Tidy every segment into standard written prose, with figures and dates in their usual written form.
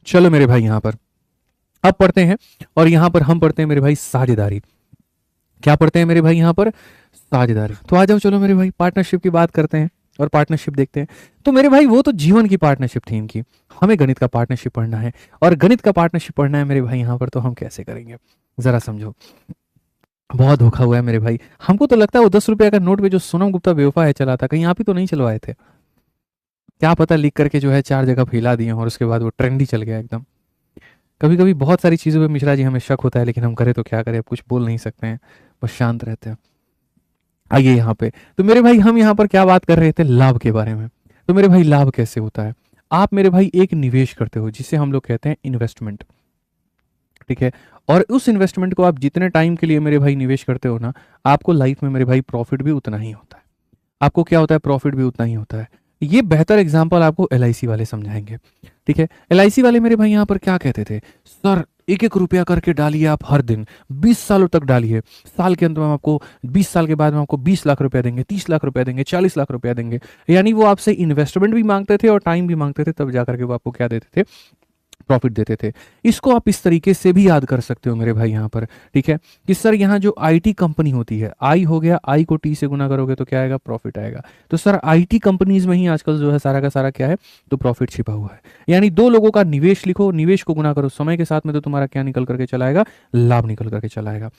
चलो मेरे भाई यहाँ पर अब पढ़ते हैं, और यहाँ पर हम पढ़ते हैं मेरे भाई साझेदारी। क्या पढ़ते हैं मेरे भाई यहाँ पर? साझेदारी। तो आ जाओ चलो मेरे भाई पार्टनरशिप की बात करते हैं और पार्टनरशिप देखते हैं। तो मेरे भाई वो तो जीवन की पार्टनरशिप थी इनकी, हमें गणित का पार्टनरशिप पढ़ना है, और गणित का पार्टनरशिप पढ़ना है मेरे भाई यहाँ पर, तो हम कैसे करेंगे जरा समझो। बहुत धोखा हुआ है मेरे भाई, हमको तो लगता है वो 10 रुपए का नोट पे जो सोनम गुप्ता बेवफा है चला था, कहीं आप ही तो नहीं चलवाए थे? क्या पता लिख करके जो है 4 जगह फैला दिए और उसके बाद वो ट्रेंड ही चल गया एकदम। कभी कभी बहुत सारी चीज़ों पे मिश्रा जी हमें शक होता है, लेकिन हम करें तो क्या करें, अब कुछ बोल नहीं सकते हैं, बस शांत रहते हैं। आइए यहाँ पे, तो मेरे भाई हम यहाँ पर क्या बात कर रहे थे? लाभ के बारे में। तो मेरे भाई लाभ कैसे होता है? आप मेरे भाई एक निवेश करते हो जिसे हम लोग कहते हैं इन्वेस्टमेंट, ठीक है, और उस इन्वेस्टमेंट को आप जितने टाइम के लिए मेरे भाई निवेश करते हो ना, आपको लाइफ में मेरे भाई प्रॉफिट भी उतना ही होता है। आपको क्या होता है? प्रॉफिट भी उतना ही होता है। ये बेहतर एग्जांपल आपको एलआईसी वाले समझाएंगे, ठीक है। एलआईसी वाले मेरे भाई यहाँ पर क्या कहते थे? सर 1-1 रुपया करके डालिए आप हर दिन, 20 सालों तक डालिए, साल के अंत में हम आपको 20 साल के बाद में आपको 20 लाख रुपया देंगे, 30 लाख रुपया देंगे, 40 लाख रुपया देंगे। यानी वो आपसे इन्वेस्टमेंट भी मांगते थे और टाइम भी मांगते थे, तब जाकर के वो आपको क्या देते थे? प्रॉफिट देते थे। इसको आप इस तरीके से भी याद कर सकते हो मेरे भाई यहाँ पर, ठीक है, कि सर यहाँ जो आईटी कंपनी होती है, आई हो गया, आई को टी से गुना करोगे तो क्या आएगा? प्रॉफिट आएगा। तो सर आईटी कंपनीज में ही आजकल जो है सारा का सारा क्या है? तो प्रॉफिट छिपा हुआ है। यानी दो लोगों का निवेश लिखो, निवेश को गुना करो समय के साथ में, तो तुम्हारा क्या निकल करके चलाएगा? लाभ निकल करके चलाएगा,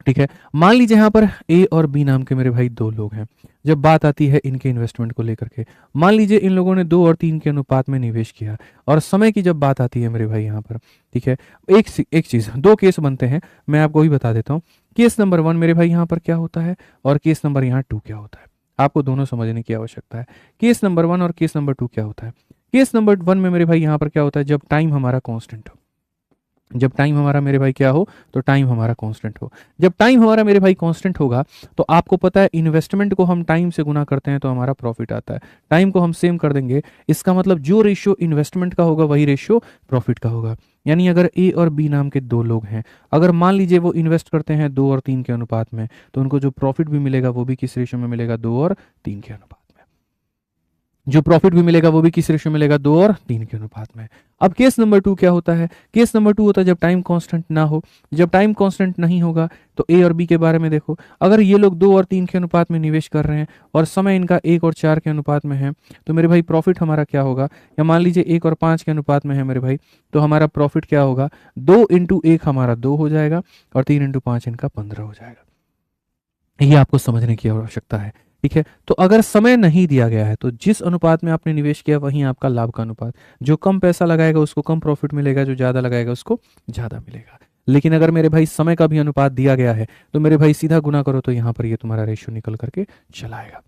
ठीक है। मान लीजिए यहाँ पर ए और बी नाम के मेरे भाई दो लोग हैं। जब बात आती है इनके इन्वेस्टमेंट को लेकर के, मान लीजिए इन लोगों ने 2 और 3 के अनुपात में निवेश किया, और समय की जब बात आती है मेरे भाई यहाँ पर, ठीक है, एक चीज, दो केस बनते हैं, मैं आपको वही बता देता हूँ। केस नंबर 1 मेरे भाई यहाँ पर क्या होता है, और केस नंबर यहाँ 2 क्या होता है, आपको दोनों समझने की आवश्यकता है। केस नंबर 1 और केस नंबर 2 क्या होता है? केस नंबर 1 में मेरे भाई यहाँ पर क्या होता है? जब टाइम हमारा कांस्टेंट हो, जब टाइम हमारा मेरे भाई क्या हो? तो टाइम हमारा कांस्टेंट हो। जब टाइम हमारा मेरे भाई कांस्टेंट होगा, तो आपको पता है इन्वेस्टमेंट को हम टाइम से गुना करते हैं तो हमारा प्रॉफिट आता है। टाइम को हम सेम कर देंगे, इसका मतलब जो रेशियो इन्वेस्टमेंट का होगा वही रेशियो प्रॉफिट का होगा। यानी अगर ए और बी नाम के दो लोग हैं, अगर मान लीजिए वो इन्वेस्ट करते हैं 2 और 3 के अनुपात में, तो उनको जो प्रॉफिट भी मिलेगा वो भी किस रेशियो में मिलेगा? 2 और 3 के अनुपात। जो प्रॉफिट भी मिलेगा वो भी किस रेशियो में मिलेगा? 2 और 3 के अनुपात में। अब केस नंबर 2 क्या होता है? केस नंबर 2 होता है जब टाइम कांस्टेंट ना हो। जब टाइम कांस्टेंट नहीं होगा तो ए और बी के बारे में देखो, अगर ये लोग 2 और 3 के अनुपात में निवेश कर रहे हैं और समय इनका 1 और 4 के अनुपात में है, तो मेरे भाई प्रॉफिट हमारा क्या होगा? या मान लीजिए 1 और 5 के अनुपात में है मेरे भाई, तो हमारा प्रॉफिट क्या होगा? 2 × 1 हमारा 2 हो जाएगा, और 3 × 5 इनका 15 हो जाएगा। ये आपको समझने की आवश्यकता है, ठीक है। तो अगर समय नहीं दिया गया है तो जिस अनुपात में आपने निवेश किया वहीं आपका लाभ का अनुपात, जो कम पैसा लगाएगा उसको कम प्रॉफिट मिलेगा, जो ज्यादा लगाएगा उसको ज्यादा मिलेगा। लेकिन अगर मेरे भाई समय का भी अनुपात दिया गया है तो मेरे भाई सीधा गुना करो तो यहाँ पर ये तुम्हारा रेशियो निकल करके चलाएगा,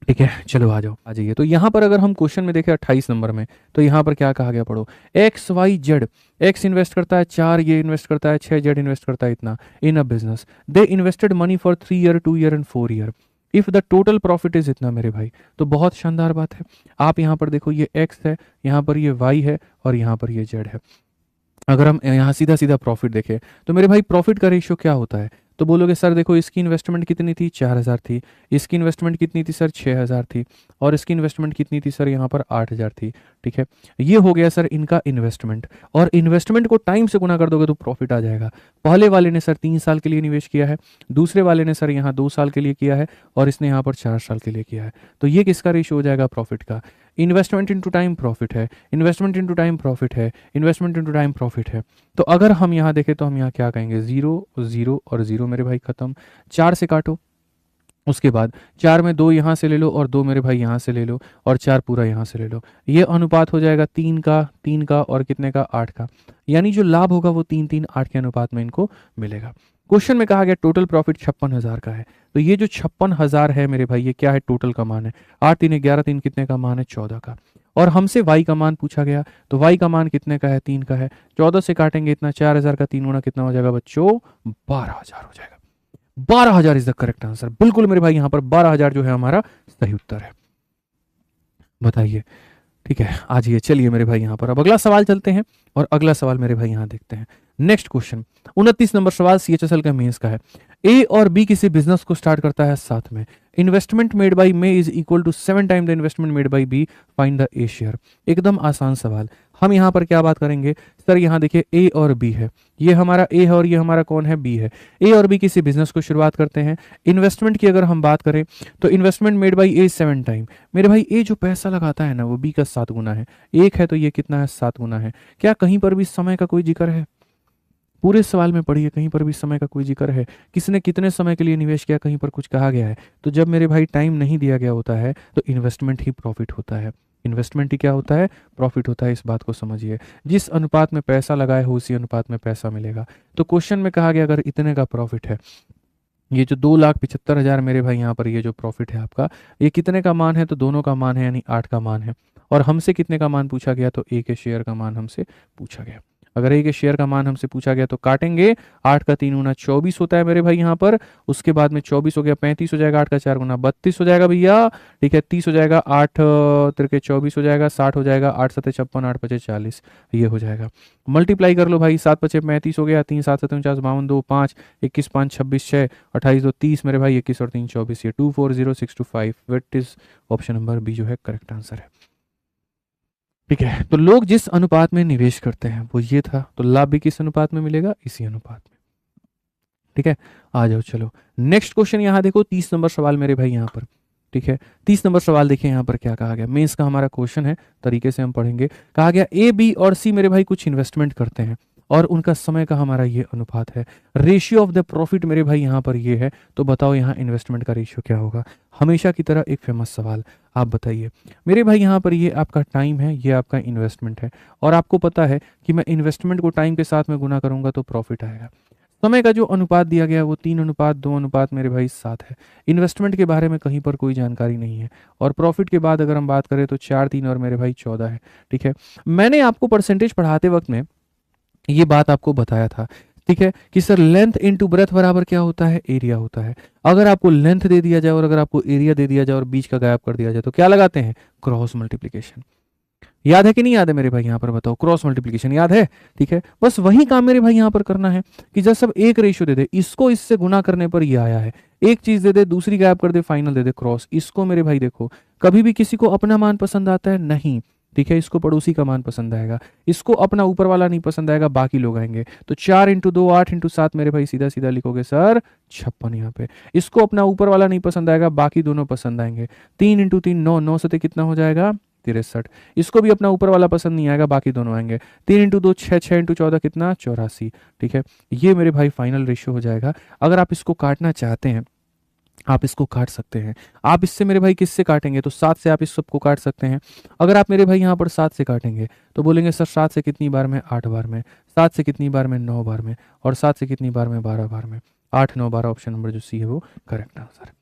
ठीक है। चलो आ जाओ, आ जाइए। तो यहाँ पर अगर हम क्वेश्चन में देखें 28 नंबर में, तो यहाँ पर क्या कहा गया? पढ़ो, X Y Z, X invest करता है 4, ये इन्वेस्ट करता है 6, जेड इन्वेस्ट करता है इतना, in a business they invested money for 3 year, 2 year and 4 year, if the total profit is इतना मेरे भाई। तो बहुत शानदार बात है। आप यहाँ पर देखो, ये एक्स है, यहाँ पर ये वाई है, और यहाँ पर ये जेड है। अगर हम यहाँ सीधा सीधा प्रॉफिट देखें तो मेरे भाई प्रॉफिट का रेशियो क्या होता है? तो बोलोगे सर देखो इसकी इन्वेस्टमेंट कितनी थी? 4,000 थी। इसकी इन्वेस्टमेंट कितनी थी सर? 6,000 थी। और इसकी इन्वेस्टमेंट कितनी थी सर? यहाँ पर 8,000 थी, ठीक है। ये हो गया सर इनका इन्वेस्टमेंट, और इन्वेस्टमेंट को टाइम से गुना कर दोगे तो प्रॉफिट आ जाएगा। पहले वाले ने सर 3 साल के लिए निवेश किया है, दूसरे वाले ने सर यहाँ 2 साल के लिए किया है, और इसने यहाँ पर 4 साल के लिए किया है। तो ये किसका रेशियो हो जाएगा? प्रॉफिट का। इन्वेस्टमेंट इंटू टाइम प्रॉफिट है, इन्वेस्टमेंट इंटू टाइम प्रॉफिट है, इन्वेस्टमेंट इंटू टाइम प्रॉफिट है। तो अगर हम यहाँ देखें तो हम यहाँ क्या कहेंगे? 0 0 और 0 मेरे भाई खत्म। 4 से काटो, उसके बाद 4 में 2 यहाँ से ले लो, और 2 मेरे भाई यहाँ से ले लो, और 4 पूरा यहाँ से ले लो। ये अनुपात हो जाएगा 3 का और कितने का? 8 का। यानी जो लाभ होगा वो 3-3-8 के अनुपात में इनको मिलेगा। क्वेश्चन में कहा गया टोटल प्रॉफिट 56,000 का है। तो ये जो 56,000 है मेरे भाई, ये क्या है? टोटल का मान है। 8 3 11, 3 कितने का मान है? 14 का। और हमसे वाई का मान पूछा गया, तो वाई का मान कितने का है? 3 का है। 14 से काटेंगे इतना, 4,000 का 3 गुना कितना हो जाएगा बच्चों? 12,000 हो जाएगा। 12,000 इज द करेक्ट आंसर। बिल्कुल मेरे भाई, यहाँ पर 12,000 जो है हमारा सही उत्तर है। बताइए, ठीक है। आ जाइए, चलिए मेरे भाई यहाँ पर अब अगला सवाल चलते हैं, और अगला सवाल मेरे भाई यहाँ देखते हैं। नेक्स्ट क्वेश्चन 29 नंबर सवाल CHSL का मेंस का है। ए और बी किसी बिजनेस को स्टार्ट करता है साथ में। Investment made by may is equal to 7 time the investment made by B, find the A share. एकदम आसान सवाल। हम यहाँ पर क्या बात करेंगे सर, यहाँ देखिए ए और बी है, ये हमारा ए है और ये हमारा कौन है, बी है। ए और बी किसी बिजनेस को शुरुआत करते हैं। इन्वेस्टमेंट की अगर हम बात करें तो investment made by A 7 time. मेरे भाई ए जो पैसा लगाता है ना वो बी का 7 गुना है। एक है तो ये कितना है, 7 गुना है। क्या कहीं पर भी समय का कोई जिक्र है? पूरे सवाल में पढ़िए, कहीं पर भी समय का कोई जिक्र है? किसने कितने समय के लिए निवेश किया, कहीं पर कुछ कहा गया है? तो जब मेरे भाई टाइम नहीं दिया गया होता है तो इन्वेस्टमेंट ही प्रॉफिट होता है। इन्वेस्टमेंट ही क्या होता है, प्रॉफिट होता है। इस बात को समझिए, जिस अनुपात में पैसा लगाए हो उसी अनुपात में पैसा मिलेगा। तो क्वेश्चन में कहा गया अगर इतने का प्रॉफिट है, ये जो 2,75,000 मेरे भाई यहाँ पर ये जो प्रॉफिट है आपका, ये कितने का मान है? तो दोनों का मान है, यानी 8 का मान है। और हमसे कितने का मान पूछा गया? तो ए के शेयर का मान हमसे पूछा गया। अगर ए के शेयर का मान हमसे पूछा गया तो काटेंगे, 8 का 3 गुना 24 होता है मेरे भाई यहाँ पर। उसके बाद में 24 हो गया 35 हो जाएगा, 8 का 4 गुना 32 हो जाएगा भैया। ठीक है, 30 हो जाएगा, 8 तिरके 24 हो जाएगा, 60 हो जाएगा, 8 सत्ते 56, 8 पचे 40, ये हो जाएगा। मल्टीप्लाई कर लो भाई, 7 पचे 35 हो गया, 3 7 सत्ते 49, 52 2 5, 21 5 26 6, 28 2 30 मेरे भाई, 21 और 3 24, ये 240625। Wait is option number B जो है करेक्ट आंसर है। ठीक है, तो लोग जिस अनुपात में निवेश करते हैं वो ये था, तो लाभ भी किस अनुपात में मिलेगा? इसी अनुपात में। ठीक है, आ जाओ चलो नेक्स्ट क्वेश्चन। यहाँ देखो 30 नंबर सवाल मेरे भाई यहाँ पर। ठीक है, 30 नंबर सवाल देखिए यहाँ पर क्या कहा गया। मेंस का हमारा क्वेश्चन है, तरीके से हम पढ़ेंगे। कहा गया ए बी और सी मेरे भाई कुछ इन्वेस्टमेंट करते हैं और उनका समय का हमारा ये अनुपात है। रेशियो ऑफ द प्रॉफिट मेरे भाई यहाँ पर ये है, तो बताओ यहाँ इन्वेस्टमेंट का रेशियो क्या होगा? हमेशा की तरह एक फेमस सवाल, आप बताइए मेरे भाई। यहाँ पर ये आपका टाइम है, ये आपका इन्वेस्टमेंट है, और आपको पता है कि मैं इन्वेस्टमेंट को टाइम के साथ में गुना करूंगा तो प्रॉफिट आएगा। समय का जो अनुपात दिया गया है वो 3:2 मेरे भाई 7 है। इन्वेस्टमेंट के बारे में कहीं पर कोई जानकारी नहीं है। और प्रॉफिट के बाद अगर हम बात करें तो 4 3 और मेरे भाई 14 है। ठीक है, मैंने आपको परसेंटेज पढ़ाते वक्त में ये बात आपको बताया था, ठीक है, कि सर लेंथ इनटू ब्रेथ बराबर क्या होता है? एरिया होता है। अगर आपको लेंथ दे दिया जाए और अगर आपको एरिया दे दिया जाए और बीच का गायब कर दिया जाए तो क्या लगाते हैं? Cross multiplication. याद है कि नहीं याद है मेरे भाई? यहाँ पर बताओ, क्रॉस मल्टीप्लीकेशन याद है? ठीक है, बस वही काम मेरे भाई यहाँ पर करना है कि जब सब एक रेशियो दे दे, इसको इससे गुना करने पर ये आया है, एक चीज दे दे दूसरी गायब कर दे, फाइनल दे दे क्रॉस। इसको मेरे भाई देखो, कभी भी किसी को अपना मान पसंद आता है? नहीं। ठीक है, इसको पड़ोसी का मान पसंद आएगा, इसको अपना ऊपर वाला नहीं पसंद आएगा, बाकी लोग आएंगे। तो 4 × 2 8 × 7 मेरे भाई सीधा सीधा लिखोगे सर 56 यहाँ पे। इसको अपना ऊपर वाला नहीं पसंद आएगा, बाकी दोनों पसंद आएंगे। 3 × 3 9, 9 सते कितना हो जाएगा? 63। इसको भी अपना ऊपर वाला पसंद नहीं आएगा, बाकी दोनों आएंगे। 3 × 2 6, 6 × 14 कितना? 84। ठीक है, ये मेरे भाई फाइनल रेशियो हो जाएगा। अगर आप इसको काटना चाहते हैं आप इसको काट सकते हैं। आप इससे मेरे भाई किससे काटेंगे? तो 7 से आप इस सबको काट सकते हैं। अगर आप मेरे भाई यहाँ पर 7 से काटेंगे तो बोलेंगे सर 7 से कितनी बार में? 8 बार में। 7 से कितनी बार में? 9 बार में। और 7 से कितनी बार में? 12 बार में। 8 9 12 ऑप्शन नंबर जो सी है वो करेक्ट आंसर है।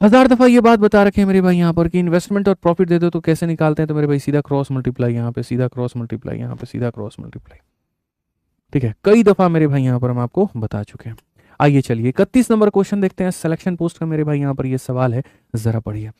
1000 दफा ये बात बता रखे हैं मेरे भाई यहाँ पर कि इन्वेस्टमेंट और प्रॉफिट दे दो तो कैसे निकालते हैं? तो मेरे भाई सीधा क्रॉस मल्टीप्लाई, यहाँ पे सीधा क्रॉस मल्टीप्लाई, यहाँ पे सीधा क्रॉस मल्टीप्लाई। ठीक है, कई दफा मेरे भाई यहाँ पर हम आपको बता चुके हैं। आइए चलिए 31 नंबर क्वेश्चन देखते हैं, सिलेक्शन पोस्ट का मेरे भाई यहाँ पर ये सवाल है, जरा पढ़िए।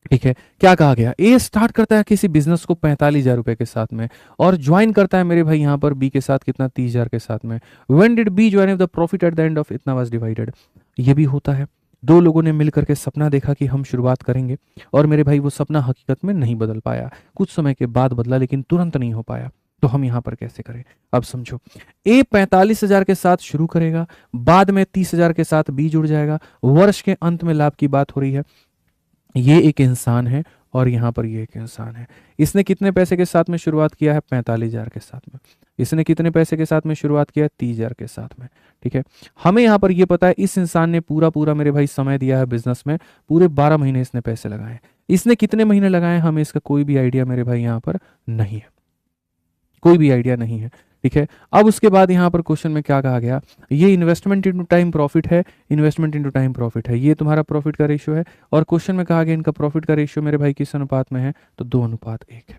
ठीक है, क्या कहा गया? ए स्टार्ट करता है किसी बिजनेस को 45,000 रुपए के साथ में और ज्वाइन करता है मेरे भाई यहाँ पर बी के साथ कितना? 30,000 के साथ में। When did B join the profit at the end of इतना वाज डिवाइडेड। ये भी होता है, दो लोगों ने मिलकर के सपना देखा कि हम शुरुआत करेंगे और मेरे भाई वो सपना हकीकत में नहीं बदल पाया, कुछ समय के बाद बदला लेकिन तुरंत नहीं हो पाया। तो हम यहां पर कैसे करें? अब समझो, ए 45,000 के साथ शुरू करेगा, बाद में 30,000 के साथ बी जुड़ जाएगा, वर्ष के अंत में लाभ की बात हो रही है। ये एक इंसान है और यहां पर ये एक इंसान है। इसने कितने पैसे के साथ में शुरुआत किया है? 45,000 के साथ में। इसने कितने पैसे के साथ में शुरुआत किया है? 30,000 के साथ में। ठीक है, हमें यहां पर ये पता है इस इंसान ने पूरा पूरा मेरे भाई समय दिया है बिजनेस में, पूरे 12 महीने इसने पैसे लगाए। इसने कितने महीने लगाए हमें इसका कोई भी आइडिया मेरे भाई यहाँ पर नहीं है, कोई भी आइडिया नहीं है। ठीक है, अब उसके बाद यहाँ पर क्वेश्चन में क्या कहा गया? ये इन्वेस्टमेंट इनटू टाइम प्रॉफिट है, इन्वेस्टमेंट इनटू टाइम प्रॉफिट है, ये तुम्हारा प्रॉफिट का रेशियो है। और क्वेश्चन में कहा गया इनका प्रॉफिट का रेशियो मेरे भाई किस अनुपात में है? तो 2:1 है।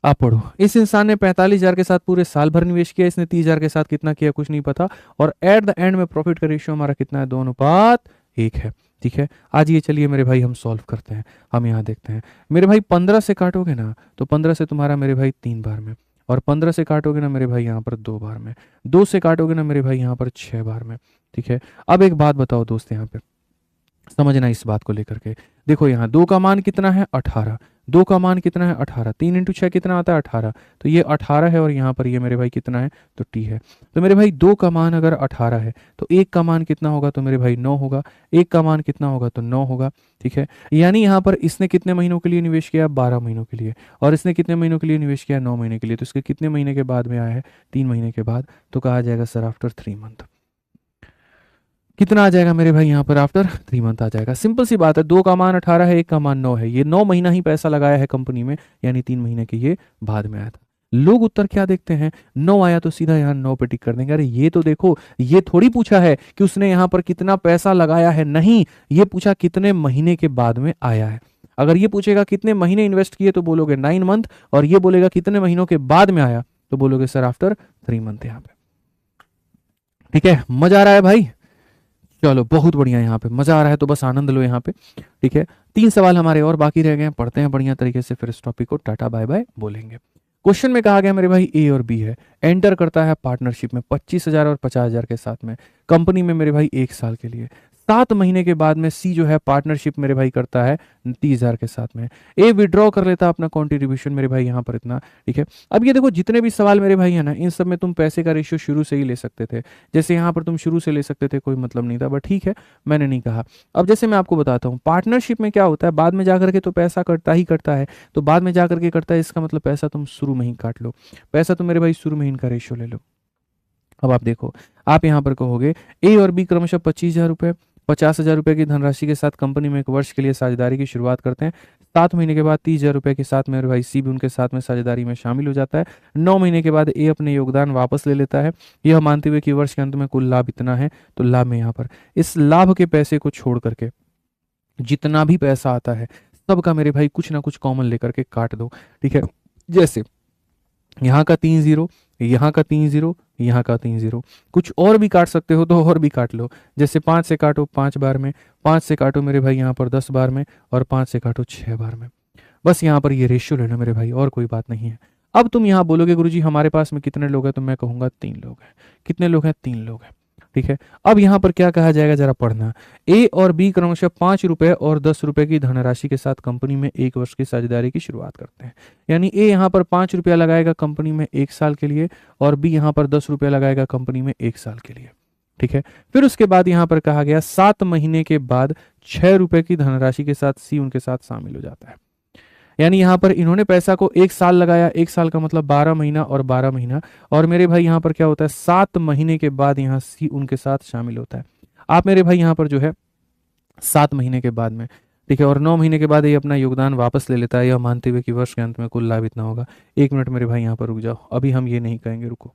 आप पढ़ो, इस इंसान ने 45,000 के साथ पूरे साल भर निवेश किया, इसने 30,000 के साथ कितना किया कुछ नहीं पता, और एट द एंड में प्रॉफिट का रेशियो हमारा कितना है? 2:1 है। ठीक है, आज ये चलिए मेरे भाई हम सॉल्व करते हैं। हम यहाँ देखते हैं मेरे भाई 15 से काटोगे ना तो 15 से तुम्हारा मेरे भाई 3 बार में, और 15 से काटोगे ना मेरे भाई यहाँ पर 2 बार में, 2 से काटोगे ना मेरे भाई यहाँ पर 6 बार में। ठीक है, अब एक बात बताओ दोस्त, यहाँ पे समझना इस बात को लेकर के। देखो यहाँ 2 का मान कितना है 18, 2 का मान कितना है 18, 3 इंटू 6 कितना आता है 18, तो ये 18 है और यहाँ पर ये मेरे भाई कितना है तो टी है। तो मेरे भाई 2 का मान अगर 18 है तो 1 का मान कितना होगा तो मेरे भाई 9 होगा, 1 का मान कितना होगा तो 9 होगा। ठीक है, यानी यहाँ पर इसने कितने महीनों के लिए निवेश किया 12 महीनों के लिए, और इसने कितने महीनों के लिए निवेश किया 9 महीने के लिए, तो इसके कितने महीने के बाद में आया है 3 महीने के बाद, तो कहा जाएगा सर आफ्टर 3 मंथ। कितना आ जाएगा मेरे भाई यहाँ पर आफ्टर 3 मंथ आ जाएगा। सिंपल सी बात है, 2 का मान 18 है, 1 का मान 9 है, ये 9 महीना ही पैसा लगाया है कंपनी में, यानी 3 महीने के ये बाद में आया था। लोग उत्तर क्या देखते हैं, 9 आया तो सीधा यहाँ 9 पे टिक कर देंगे। अरे ये तो देखो, ये थोड़ी पूछा है कि उसने यहाँ पर कितना पैसा लगाया है, नहीं, ये पूछा कितने महीने के बाद में आया है। अगर ये पूछेगा कितने महीने इन्वेस्ट किए तो बोलोगे 9 मंथ, और ये बोलेगा कितने महीनों के बाद में आया तो बोलोगे सर आफ्टर 3 मंथ यहाँ पे। ठीक है, मजा आ रहा है भाई, चलो बहुत बढ़िया, यहाँ पे मजा आ रहा है तो बस आनंद लो यहाँ पे। ठीक है, 3 सवाल हमारे और बाकी रह गए हैं, पढ़ते हैं बढ़िया तरीके से, फिर इस टॉपिक को टाटा बाय बाय बोलेंगे। क्वेश्चन में कहा गया मेरे भाई ए और बी है, एंटर करता है पार्टनरशिप में 25,000 और 50,000 के साथ में कंपनी में मेरे भाई 1 साल के लिए। 7 महीने के बाद में सी जो है पार्टनरशिप मेरे भाई करता है 30,000 के साथ में। ए विड्रॉ कर लेता अपना कॉन्ट्रीब्यूशन मेरे भाई यहाँ पर इतना। ठीक है, अब ये देखो जितने भी सवाल मेरे भाई है ना, इन सब में तुम पैसे का रेशियो शुरू से ही ले सकते थे, जैसे यहाँ पर तुम शुरू से ले सकते थे, कोई मतलब नहीं था, बट ठीक है मैंने नहीं कहा। अब जैसे मैं आपको बताता हूँ, पार्टनरशिप में क्या होता है, बाद में जाकर के तो पैसा कटता ही कटता है, तो बाद में जाकर के कटता है, इसका मतलब पैसा तुम शुरू में ही काट लो, पैसा तुम मेरे भाई शुरू में ही इनका रेशियो ले लो। अब आप देखो, आप यहाँ पर कहोगे ए और बी क्रमशः 25,000 रुपये 50,000 रुपये की धनराशि के साथ कंपनी में 1 वर्ष के लिए साझेदारी की शुरुआत करते हैं। 7 महीने के बाद 30,000 रुपये के साथ मेरे भाई सी भी उनके साथ में साझेदारी में शामिल हो जाता है। 9 महीने के बाद ए अपने योगदान वापस ले लेता है, यह मानते हुए कि वर्ष के अंत में कुल लाभ इतना है, तो लाभ में यहाँ पर इस लाभ के पैसे को छोड़ करके जितना भी पैसा आता है सबका मेरे भाई कुछ ना कुछ कॉमन लेकर के काट दो। ठीक है, जैसे यहाँ का 3 जीरो, यहाँ का 3 जीरो, यहाँ का 3 जीरो, कुछ और भी काट सकते हो तो और भी काट लो, जैसे 5 से काटो 5 बार में, 5 से काटो मेरे भाई यहाँ पर 10 बार में, और 5 से काटो 6 बार में। बस यहाँ पर ये रेशियो लेना मेरे भाई, और कोई बात नहीं है। अब तुम यहाँ बोलोगे गुरुजी हमारे पास में कितने लोग हैं, तो मैं कहूँगा 3 लोग हैं। कितने लोग हैं, 3 लोग हैं। ठीक है, अब यहाँ पर क्या कहा जाएगा जरा पढ़ना। ए और बी क्रमशः 5 रुपए और 10 रुपए की धनराशि के साथ कंपनी में 1 वर्ष की साझेदारी की शुरुआत करते हैं। यानी ए यहाँ पर 5 रुपया लगाएगा कंपनी में 1 साल के लिए, और बी यहाँ पर 10 रुपया लगाएगा कंपनी में 1 साल के लिए। ठीक है, फिर उसके बाद यहाँ पर कहा गया 7 महीने के बाद 6 रुपए की धनराशि के साथ सी उनके साथ शामिल हो जाता है। यानी यहाँ पर इन्होंने पैसा को 1 साल लगाया, 1 साल का मतलब 12 महीना और 12 महीना, और मेरे भाई यहाँ पर क्या होता है 7 महीने के बाद यहाँ सी उनके साथ शामिल होता है। आप मेरे भाई यहाँ पर जो है 7 महीने के बाद में, ठीक है, और 9 महीने के बाद ये अपना योगदान वापस ले लेता है, यह मानते हुए कि वर्ष के अंत में कुल लाभ इतना होगा। 1 मिनट मेरे भाई यहाँ पर रुक जाओ, अभी हम ये नहीं कहेंगे, रुको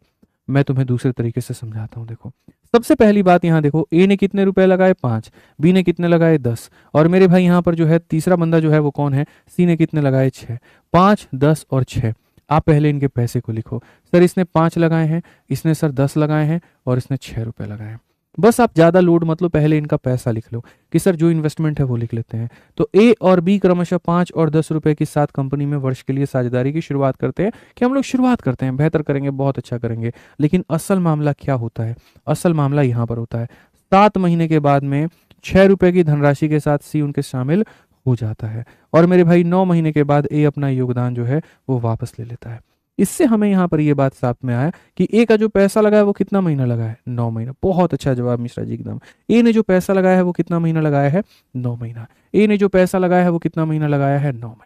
मैं तुम्हें दूसरे तरीके से समझाता हूँ। देखो सबसे पहली बात यहाँ देखो, ए ने कितने रुपए लगाए 5, बी ने कितने लगाए 10, और मेरे भाई यहाँ पर जो है तीसरा बंदा जो है वो कौन है, सी ने कितने लगाए 6। 5, 10 और 6, आप पहले इनके पैसे को लिखो। सर इसने 5 लगाए हैं, इसने सर 10 लगाए हैं, और इसने 6 रुपए लगाए हैं। बस आप ज्यादा लोड मतलब पहले इनका पैसा लिख लो कि सर जो इन्वेस्टमेंट है वो लिख लेते हैं। तो ए और बी क्रमशः 5 और 10 रुपए के साथ कंपनी में वर्ष के लिए साझेदारी की शुरुआत करते हैं, कि हम लोग शुरुआत करते हैं, बेहतर करेंगे, बहुत अच्छा करेंगे। लेकिन असल मामला क्या होता है, असल मामला यहाँ पर होता है 7 महीने के बाद में 6 रुपए की धनराशि के साथ सी उनके शामिल हो जाता है, और मेरे भाई 9 महीने के बाद ए अपना योगदान जो है वो वापस ले लेता है। इससे हमें यहाँ पर ये बात साफ में आया कि ए का जो पैसा लगा है वो कितना महीना लगा है, 9 महीना। बहुत अच्छा जवाब मिश्रा जी एकदम। ए ने जो पैसा लगाया है वो कितना महीना लगाया है, 9 महीना। ए ने जो पैसा लगाया है वो कितना महीना लगाया है, 9 महीना।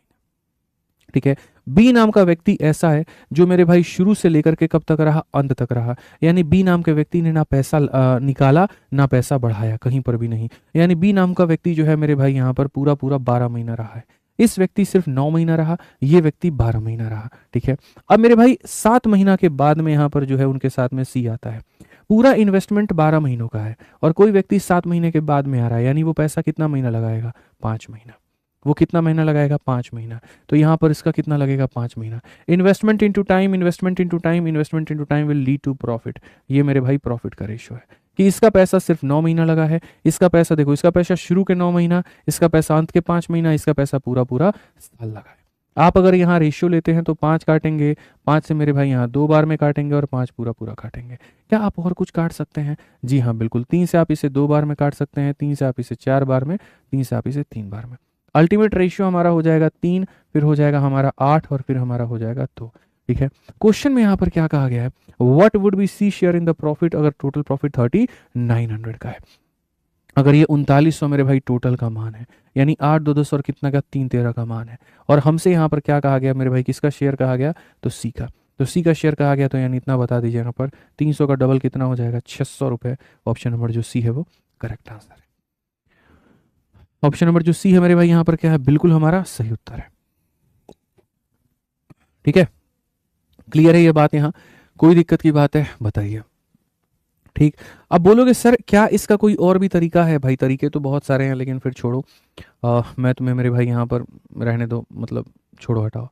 ठीक है, बी नाम का व्यक्ति ऐसा है जो मेरे भाई शुरू से लेकर के कब तक रहा, अंत तक रहा। यानी बी नाम के व्यक्ति ने ना पैसा निकाला ना पैसा बढ़ाया, कहीं पर भी नहीं। यानी बी नाम का व्यक्ति जो है मेरे भाई यहाँ पर पूरा पूरा 12 महीना रहा है। इस व्यक्ति सिर्फ 9 महीना रहा, ये व्यक्ति 12 महीना रहा। ठीक है, अब मेरे भाई 7 महीना के बाद में यहाँ पर जो है उनके साथ में सी आता है। पूरा इन्वेस्टमेंट 12 महीनों का है, और कोई व्यक्ति 7 महीने के बाद में आ रहा है, यानी वो पैसा कितना महीना लगाएगा, 5 महीना। वो कितना महीना लगाएगा, 5 महीना। तो यहाँ पर इसका कितना लगेगा, 5 महीना। Investment into time, investment into time, investment into time will lead to profit. ये मेरे भाई प्रॉफिट का रेशियो है कि इसका पैसा सिर्फ 9 महीना लगा है, इसका पैसा देखो, इसका पैसा शुरू के 9 महीना, इसका पैसा अंत के 5 महीना, इसका पैसा पूरा पूरा साल लगा है। आप अगर यहाँ रेशियो लेते हैं तो 5 काटेंगे, 5 से मेरे भाई यहाँ 2 बार में काटेंगे और 5 पूरा पूरा काटेंगे। क्या आप और कुछ काट सकते हैं? जी हाँ बिल्कुल, 3 से आप इसे 2 बार में काट सकते हैं, 3 से आप इसे 4 बार में, 3 से आप इसे 3 बार में। अल्टीमेट रेशियो हमारा हो जाएगा 3, फिर हो जाएगा हमारा 8 और फिर हमारा हो जाएगा 2। ठीक है, क्वेश्चन में यहाँ पर क्या कहा गया है, what would be C share in the profit, अगर टोटल प्रॉफिट 3900 का है। अगर ये 3900 मेरे भाई टोटल का मान है, यानी 8 2 10 और कितना का 3 13 का मान है, और हमसे यहाँ पर क्या कहा गया मेरे भाई, किसका शेयर कहा गया, तो सी का। तो सी का शेयर कहा गया, तो यानी इतना बता दीजिए यहाँ पर 300 का डबल कितना हो जाएगा, 600 रुपये। ऑप्शन नंबर जो सी है वो करेक्ट आंसर है। ऑप्शन नंबर जो सी है मेरे भाई यहाँ पर क्या है, बिल्कुल हमारा सही उत्तर है। ठीक है, क्लियर है ये बात, यहाँ कोई दिक्कत की बात है बताइए। ठीक, अब बोलोगे सर क्या इसका कोई और भी तरीका है? भाई तरीके तो बहुत सारे हैं, लेकिन फिर छोड़ो, मैं तुम्हें मेरे भाई यहाँ पर रहने दो, मतलब छोड़ो हटाओ,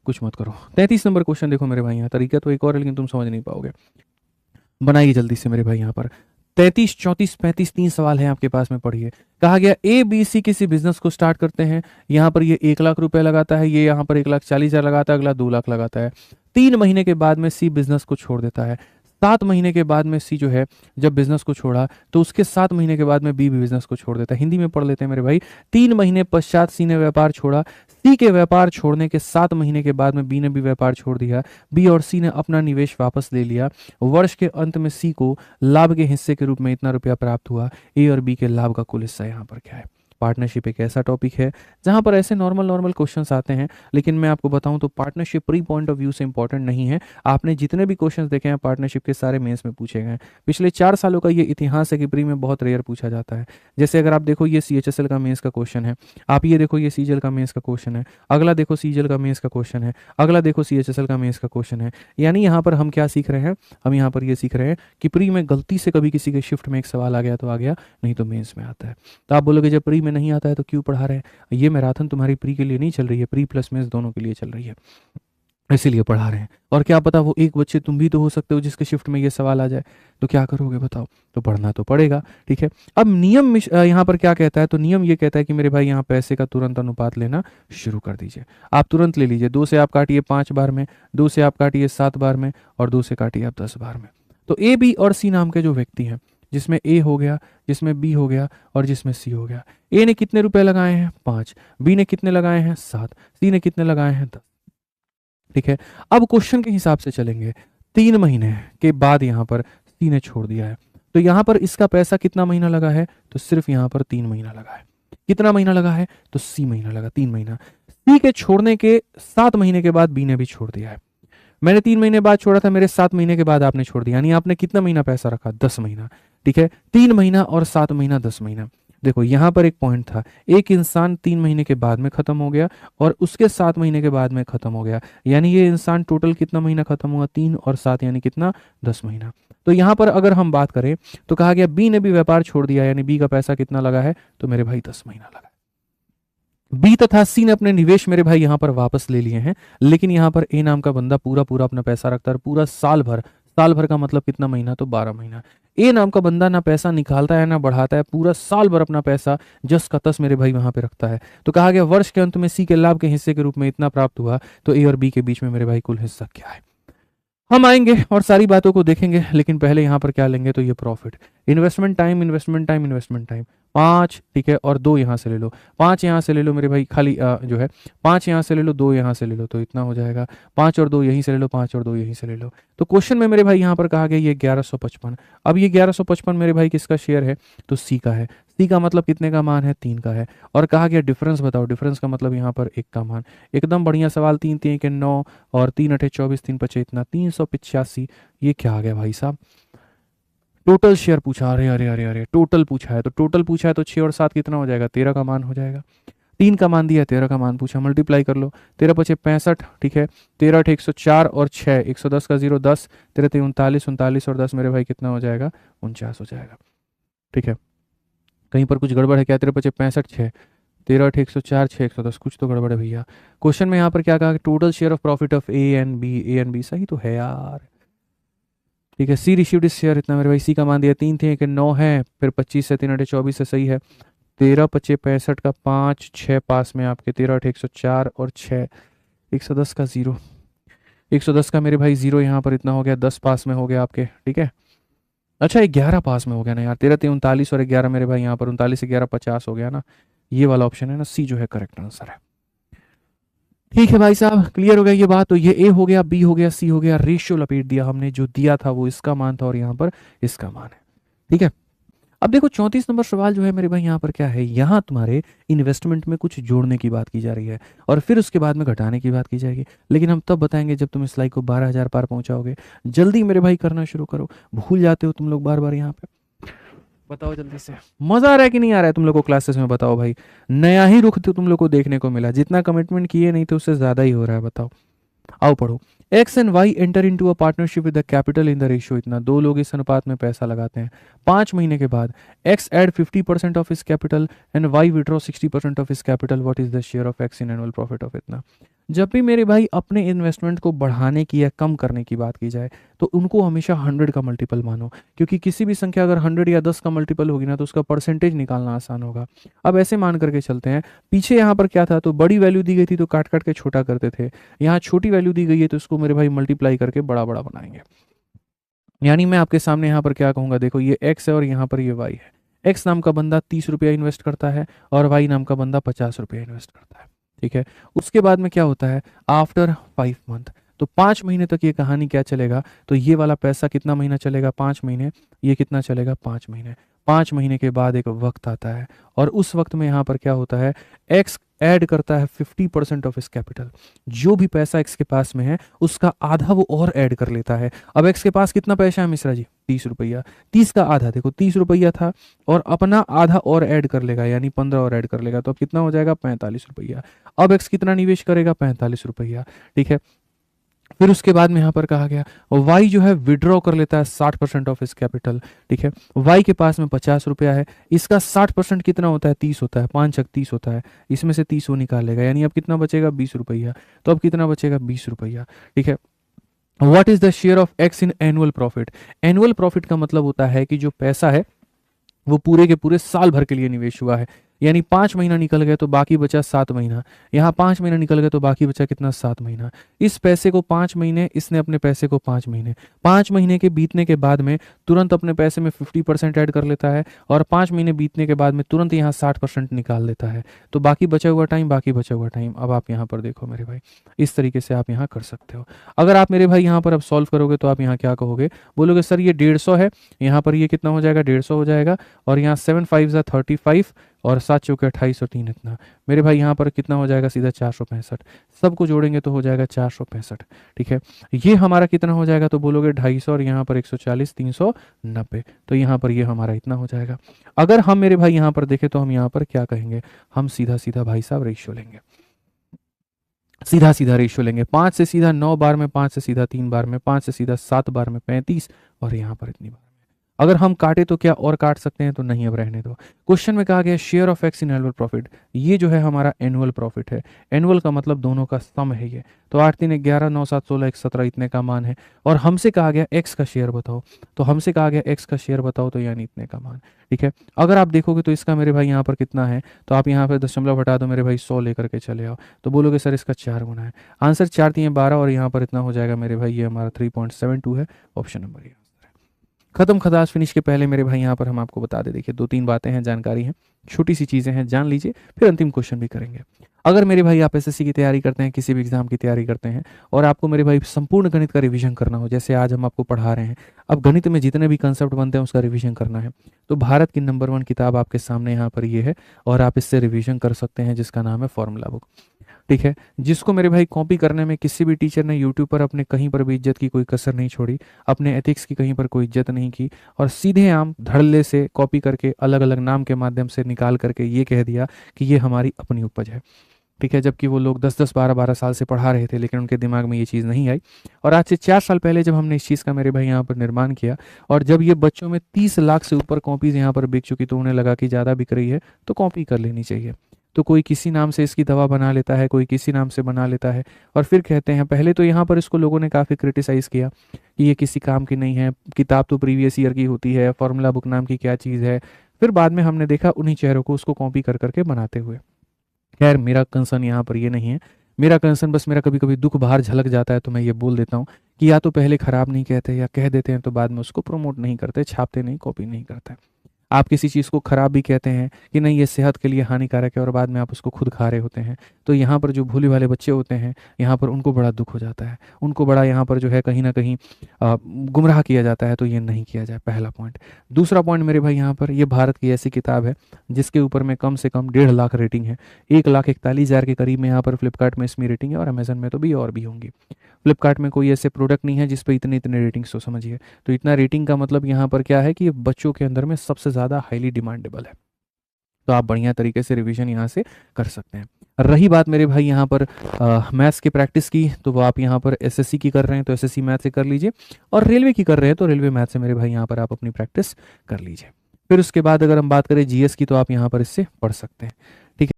कुछ मत करो। 33 नंबर क्वेश्चन देखो मेरे भाई, यहाँ तरीका तो एक और है लेकिन तुम समझ नहीं पाओगे। बनाइए जल्दी से मेरे भाई यहाँ पर। 33 34 35 3 सवाल है आपके पास में, पढ़िए। कहा गया ए बी सी किसी बिजनेस को स्टार्ट करते हैं, यहाँ पर ये 1 लाख रुपए लगाता है, ये यहाँ पर 1,40,000 लगाता है, अगला 2 लाख लगाता है। 3 महीने के बाद में सी बिजनेस को छोड़ देता है। 7 महीने के बाद में सी जो है जब बिजनेस को छोड़ा, तो उसके 7 महीने के बाद में बी भी बिजनेस को छोड़ देता है। हिंदी में पढ़ लेते हैं मेरे भाई। 3 महीने पश्चात सी ने व्यापार छोड़ा, सी के व्यापार छोड़ने के 7 महीने के बाद में बी ने भी व्यापार छोड़ दिया, बी और सी ने अपना निवेश वापस ले लिया। वर्ष के अंत में सी को लाभ के हिस्से के रूप में इतना रुपया प्राप्त हुआ। ए और बी के लाभ का कुल हिस्सा यहाँ पर क्या है? पार्टनरशिप एक ऐसा टॉपिक है जहां पर ऐसे नॉर्मल क्वेश्चंस आते हैं, लेकिन मैं आपको बताऊं तो partnership pre point of view से इंपॉर्टेंट नहीं है। आपने जितने भी क्वेश्चंस देखे हैं पार्टनरशिप के, सारे मेंस में पूछे गए हैं। पिछले 4 सालों का ये इतिहास है कि प्री में बहुत रेयर पूछा जाता है। जैसे अगर आप देखो, ये CHSL का मेंस का क्वेश्चन है, आप ये देखो ये CGL का मेंस का क्वेश्चन है, अगला देखो CGL का मेंस का क्वेश्चन है, अगला देखो CHSL का मेंस का क्वेश्चन है। यानी यहाँ पर हम क्या सीख रहे हैं, हम यहाँ पर ये सीख रहे हैं कि प्री में गलती से कभी किसी के शिफ्ट में एक सवाल आ गया तो आ गया, नहीं तो मेंस में आता है। तो आप बोलोगे जब प्री में नहीं आता है तो क्यों पढ़ा रहे हैं? ये मैराथन तुम्हारी प्री के लिए नहीं चल रही है, प्री प्लस मेंस दोनों के लिए चल रही है, इसीलिए पढ़ा रहे हैं। और क्या पता वो एक बच्चे तुम भी तो हो सकते हो जिसके शिफ्ट में ये सवाल आ जाए, तो क्या करोगे बताओ? तो पढ़ना तो पड़ेगा। ठीक है, अब नियम यहाँ पर क्या कहता है, तो नियम ये कहता है कि मेरे भाई यहाँ पैसे का तुरंत अनुपात लेना शुरू कर दीजिए। आप तुरंत ले लीजिए। 2 से आप काटिए 5 बार में, 2 से आप काटिए 7 बार में, और 2 से काटिए आप 10 बार में। तो ए बी और सी नाम के जो व्यक्ति हैं, जिसमें ए हो गया, जिसमें बी हो गया और जिसमें सी हो गया। ए ने कितने रुपए लगाए हैं? 5। बी ने कितने लगाए हैं? 7। सी ने कितने लगाए हैं? 10। ठीक है, अब क्वेश्चन के हिसाब से चलेंगे। 3 महीने के बाद यहाँ पर सी ने छोड़ दिया है, तो यहाँ पर इसका पैसा कितना महीना लगा है? तो सिर्फ यहाँ पर 3 महीना लगा है। कितना महीना लगा है? तो सी महीना लगा, 3 महीना। सी के छोड़ने के 7 महीने के बाद बी ने भी छोड़ दिया है। मैंने 3 महीने बाद छोड़ा था, मेरे 7 महीने के बाद आपने छोड़ दिया, यानी आपने कितना महीना पैसा रखा? 10 महीना। ठीक है, 3 महीना और 7 महीना 10 महीना। देखो यहाँ पर एक पॉइंट था, एक इंसान 3 महीने के बाद में खत्म हो गया और उसके 7 महीने के बाद में खत्म हो गया, यानी ये इंसान टोटल कितना महीना खत्म हुआ? 3 और 7 यानी कितना? 10 महीना। तो यहाँ पर अगर हम बात करें तो कहा गया बी ने भी व्यापार छोड़ दिया, यानी बी का पैसा कितना लगा है? तो मेरे भाई 10 महीना लगा। बी तथा सी ने अपने निवेश मेरे भाई यहाँ पर वापस ले लिए हैं, लेकिन यहाँ पर ए नाम का बंदा पूरा पूरा अपना पैसा रखता है, पूरा साल भर। साल भर का मतलब कितना महीना? तो 12 महीना। ए नाम का बंदा ना पैसा निकालता है ना बढ़ाता है, पूरा साल भर अपना पैसा जस का तस मेरे भाई वहां पे रखता है। तो कहा गया वर्ष के अंत में सी के लाभ के हिस्से के रूप में इतना प्राप्त हुआ, तो ए और बी के बीच में मेरे भाई कुल हिस्सा क्या है? हम आएंगे और सारी बातों को देखेंगे, लेकिन पहले यहाँ पर क्या लेंगे? तो ये profit, investment time, investment time, investment time 5। ठीक है, और 2 यहाँ से ले लो, 5 यहाँ से ले लो मेरे भाई, खाली जो है 5 यहाँ से ले लो, 2 यहाँ से ले लो, तो इतना हो जाएगा। 5 और 2 यहीं से ले लो, 5 और 2 यहीं से ले लो। तो क्वेश्चन में मेरे भाई यहाँ पर कहा गया ये 1155। अब ये 1155 मेरे भाई किसका शेयर है? तो सी का है। सी का मतलब कितने का मान है? 3 का है। और कहा गया डिफरेंस बताओ, डिफरेंस का मतलब यहाँ पर 1 का मान। एकदम बढ़िया सवाल। 3 3 के 9 और 3 8 24, 3 5 इतना 385। ये क्या आ गया भाई साहब? टोटल शेयर पूछा। अरे अरे अरे अरे, टोटल पूछा है, तो टोटल पूछा है तो 6 और 7 कितना हो जाएगा? 13 का मान हो जाएगा। 3 का मान दिया, 13 का मान पूछा, मल्टीप्लाई कर लो। 13 पचे 65। ठीक है, 13 8 104 और 6 110 का 0 10, 13 3 39, 39 और 10 मेरे भाई कितना हो जाएगा? 49 हो जाएगा। ठीक है, कहीं पर कुछ गड़बड़ है क्या? 13 पचे 65, 6 13 8 104, 6 110, कुछ तो गड़बड़ है भैया। क्वेश्चन में यहाँ पर क्या कहा? Total share of profit of A and B. A and B सही तो है यार। ठीक है, सी रिसीव्ड शेयर इतना मेरे भाई, सी का मान दिया 3 थे कि 9 है, फिर 25 से 3 8 24 से सही है। 13 पचे 65 का 5, 6 पास में आपके 13 8 104 और 6 110 का 0, 110 का मेरे भाई 0 यहाँ पर इतना हो गया, 10 पास में हो गया आपके, ठीक है। अच्छा 11 पास में हो गया ना यार, 13 3 39 और 11 मेरे भाई यहाँ पर 39 11 50 हो गया ना, ये वाला ऑप्शन है ना, सी जो है करेक्ट आंसर है। ठीक है भाई साहब, क्लियर हो गया ये बात। तो ये ए हो गया, बी हो गया, सी हो गया, रेशियो लपेट दिया हमने, जो दिया था वो इसका मान था और यहाँ पर इसका मान है, ठीक है। अब देखो 34 नंबर सवाल जो है मेरे भाई यहाँ पर क्या है, यहाँ तुम्हारे इन्वेस्टमेंट में कुछ जोड़ने की बात की जा रही है और फिर उसके बाद में घटाने की बात की जाएगी, लेकिन हम तब बताएंगे जब तुम इस लाइक को 12,000 पार पहुंचाओगे। जल्दी मेरे भाई करना शुरू करो, भूल जाते हो तुम लोग बार बार यहाँ पे। बताओ जल्दी से, मजा आ रहा है कि नहीं आ रहा है तुम लोग को क्लासेस में? बताओ भाई, नया ही रुख तो तुम लोग को देखने को मिला, जितना कमिटमेंट किए नहीं थे उससे ज्यादा ही हो रहा है। बताओ, आओ पढ़ो। X and Y enter into a partnership with the capital in the ratio इतना, दो लोग इस अनुपात में पैसा लगाते हैं। 5 महीने के बाद X add 50% of his capital and Y withdraw 60% of his capital, what is the share of X in annual profit of इतना। जब भी मेरे भाई अपने इन्वेस्टमेंट को बढ़ाने की या कम करने की बात की जाए तो उनको हमेशा 100 का मल्टीपल मानो, क्योंकि किसी भी संख्या अगर 100 या 10 का मल्टीपल होगी ना तो उसका परसेंटेज निकालना आसान होगा। अब ऐसे मान करके चलते हैं, पीछे यहाँ पर क्या था, तो बड़ी वैल्यू दी गई थी तो काट काट के छोटा करते थे, यहाँ छोटी वैल्यू दी गई है तो इसको मेरे भाई मल्टीप्लाई करके बड़ा बड़ा बनाएंगे। यानी मैं आपके सामने यहाँ पर क्या कहूँगा, देखो ये एक्स है और यहाँ पर ये वाई है। एक्स नाम का बंदा 30 रुपया इन्वेस्ट करता है और वाई नाम का बंदा 50 रुपया इन्वेस्ट करता है, ठीक है। उसके बाद में क्या होता है, आफ्टर 5 मंथ, तो 5 महीने तक ये कहानी क्या चलेगा, तो ये वाला पैसा कितना महीना चलेगा, 5 महीने, ये कितना चलेगा, 5 महीने। 5 महीने के बाद एक वक्त आता है और उस वक्त में यहाँ पर क्या होता है, एक्स ऐड करता है 50% ऑफ इस कैपिटल, जो भी पैसा एक्स के पास में है उसका आधा वो और ऐड कर लेता है। अब एक्स के पास कितना पैसा है मिश्रा जी, 30 रुपया, 30 का आधा, देखो 30 रुपया था और अपना आधा और ऐड कर लेगा, यानी 15 और ऐड कर लेगा, तो अब कितना हो जाएगा, 45 रुपया। अब एक्स कितना निवेश करेगा, 45 रुपया, ठीक है। फिर उसके बाद में यहाँ पर कहा गया वाई जो है विड्रॉ कर लेता है 60% ऑफ इस कैपिटल, ठीक है। वाई के पास में 50 रुपया है, इसका 60% कितना होता है, 30 होता है, 5×30 होता है, इसमें से 30 वो निकाल लेगा, यानी अब कितना बचेगा, 20 रुपया। तो अब कितना बचेगा, 20 रुपया, ठीक है। What is the share of X in annual profit. Annual profit का मतलब होता है कि जो पैसा है वो पूरे के पूरे साल भर के लिए निवेश हुआ है, यानी 5 महीना निकल गया तो बाकी बचा 7 महीना, यहाँ 5 महीना निकल गया तो बाकी बचा कितना, 7 महीना। इस पैसे को 5 महीने, इसने अपने पैसे को 5 महीने, 5 महीने के बीतने के बाद में तुरंत अपने पैसे में 50% ऐड कर लेता है और 5 महीने बीतने के बाद में तुरंत यहाँ 60% निकाल लेता है, तो बाकी बचा हुआ टाइम, बाकी बचा हुआ टाइम। अब आप यहाँ पर देखो मेरे भाई, इस तरीके से आप यहाँ कर सकते हो। अगर आप मेरे भाई यहाँ पर अब सॉल्व करोगे तो आप यहाँ क्या कहोगे, बोलोगे सर ये 150 है, यहाँ पर ये कितना हो जाएगा, 150 हो जाएगा, और यहाँ 7 5 35 और 7 चौके 28 और 3 इतना, मेरे भाई यहाँ पर कितना हो जाएगा, सीधा 465। सबको जोड़ेंगे तो हो जाएगा 465, ठीक है। ये हमारा कितना हो जाएगा, तो बोलोगे 250 और यहाँ पर 140 390, तो यहाँ पर ये हमारा इतना हो जाएगा। अगर हम मेरे भाई यहाँ पर देखें तो हम यहाँ पर क्या कहेंगे, हम सीधा सीधा भाई साहब रेशियो लेंगे, सीधा सीधा रेशियो लेंगे। 5 से सीधा 9 बार में, 5 से सीधा 3 बार में, 5 से सीधा 7 बार में 35 और यहाँ पर इतनी बार। अगर हम काटे तो क्या और काट सकते हैं, तो नहीं, अब रहने दो। क्वेश्चन में कहा गया share of X in annual profit, ये जो है हमारा एनुअल प्रॉफिट है, एनुअल का मतलब दोनों का सम है ये, तो 8 3 11 9 7 16 1 17 इतने का मान है, और हमसे कहा गया एक्स का शेयर बताओ, तो हमसे कहा गया एक्स का शेयर बताओ, तो यानी इतने का मान, ठीक है। अगर आप देखोगे तो इसका मेरे भाई यहाँ पर कितना है, तो आप यहाँ पर दशमलव हटा दो मेरे भाई, 100 लेकर के चले आओ, तो बोलोगे सर इसका 4 गुना है। आंसर 4 3 12 और यहाँ पर इतना हो जाएगा मेरे भाई, ये हमारा 3.72 है, ऑप्शन नंबर ये। खत्म खदास फिनिश के पहले मेरे भाई यहाँ पर हम आपको बता दे, देखिए 2-3 बातें हैं, जानकारी हैं, छोटी सी चीज़ें हैं, जान लीजिए, फिर अंतिम क्वेश्चन भी करेंगे। अगर मेरे भाई आप एसएससी की तैयारी करते हैं, किसी भी एग्जाम की तैयारी करते हैं और आपको मेरे भाई संपूर्ण गणित का रिवीजन करना हो, जैसे आज हम आपको पढ़ा रहे हैं, अब गणित में जितने भी कंसेप्ट बनते हैं उसका रिवीजन करना है, तो भारत की नंबर 1 किताब आपके सामने यहाँ पर ये है और आप इससे रिवीजन कर सकते हैं, जिसका नाम है फॉर्मूला बुक, ठीक है। जिसको मेरे भाई कॉपी करने में किसी भी टीचर ने यूट्यूब पर अपने कहीं पर भी इज्जत की कोई कसर नहीं छोड़ी, अपने एथिक्स की कहीं पर कोई इज्जत नहीं की, और सीधे आम धड़ल्ले से कॉपी करके अलग अलग नाम के माध्यम से निकाल करके ये कह दिया कि ये हमारी अपनी उपज है, ठीक है। जबकि वो लोग 10-10 12-12 साल से पढ़ा रहे थे, लेकिन उनके दिमाग में ये चीज़ नहीं आई। और आज से 4 साल पहले जब हमने इस चीज़ का मेरे भाई यहाँ पर निर्माण किया और जब ये बच्चों में 30 लाख से ऊपर कॉपीज़ यहाँ पर बिक चुकी, तो उन्हें लगा कि ज़्यादा बिक रही है तो कॉपी कर लेनी चाहिए। तो कोई किसी नाम से इसकी दवा बना लेता है, कोई किसी नाम से बना लेता है, और फिर कहते हैं, पहले तो यहाँ पर इसको लोगों ने काफ़ी क्रिटिसाइज़ किया कि ये किसी काम की नहीं है, किताब तो प्रीवियस ईयर की होती है, फॉर्मूला बुक नाम की क्या चीज़ है। फिर बाद में हमने देखा उन्हीं चेहरों को उसको कॉपी कर करके बनाते हुए। खैर मेरा कंसर्न यहाँ पर ये नहीं है, मेरा कंसर्न बस, मेरा कभी कभी दुख बाहर झलक जाता है तो मैं ये बोल देता हूँ कि या तो पहले खराब नहीं कहते, या कह देते हैं तो बाद में उसको प्रमोट नहीं करते, छापते नहीं, कॉपी नहीं करते। आप किसी चीज़ को खराब भी कहते हैं कि नहीं ये सेहत के लिए हानिकारक है, और बाद में आप उसको खुद खा रहे होते हैं, तो यहाँ पर जो भोले भाले बच्चे होते हैं, यहाँ पर उनको बड़ा दुख हो जाता है, उनको बड़ा यहाँ पर जो है कहीं ना कहीं गुमराह किया जाता है। तो ये नहीं किया जाए, पहला पॉइंट। दूसरा पॉइंट मेरे भाई, यहाँ पर ये भारत की ऐसी किताब है जिसके ऊपर में कम से कम 1.5 लाख रेटिंग है, 1,41,000 के करीब में यहाँ पर फ्लिपकार्ट में इसमें रेटिंग है, और अमेजन में तो भी और भी होंगी। फ्लिपकार्ट में कोई ऐसे प्रोडक्ट नहीं है जिस पे इतने इतने रेटिंग्स, तो समझिए। तो इतना रेटिंग का मतलब यहाँ पर क्या है कि ये बच्चों के अंदर में सबसे ज़्यादा हाईली डिमांडेबल है। तो आप बढ़िया तरीके से रिवीजन यहाँ से कर सकते हैं। रही बात मेरे भाई यहाँ पर मैथ्स की प्रैक्टिस की, तो वो आप यहाँ पर एसएससी की कर रहे हैं तो एसएससी मैथ से कर लीजिए, और रेलवे की कर रहे हैं तो रेलवे मैथ से मेरे भाई यहाँ पर आप अपनी प्रैक्टिस कर लीजिए। फिर उसके बाद अगर हम बात करें जीएस की, तो आप यहाँ पर इससे पढ़ सकते हैं। ठीक है।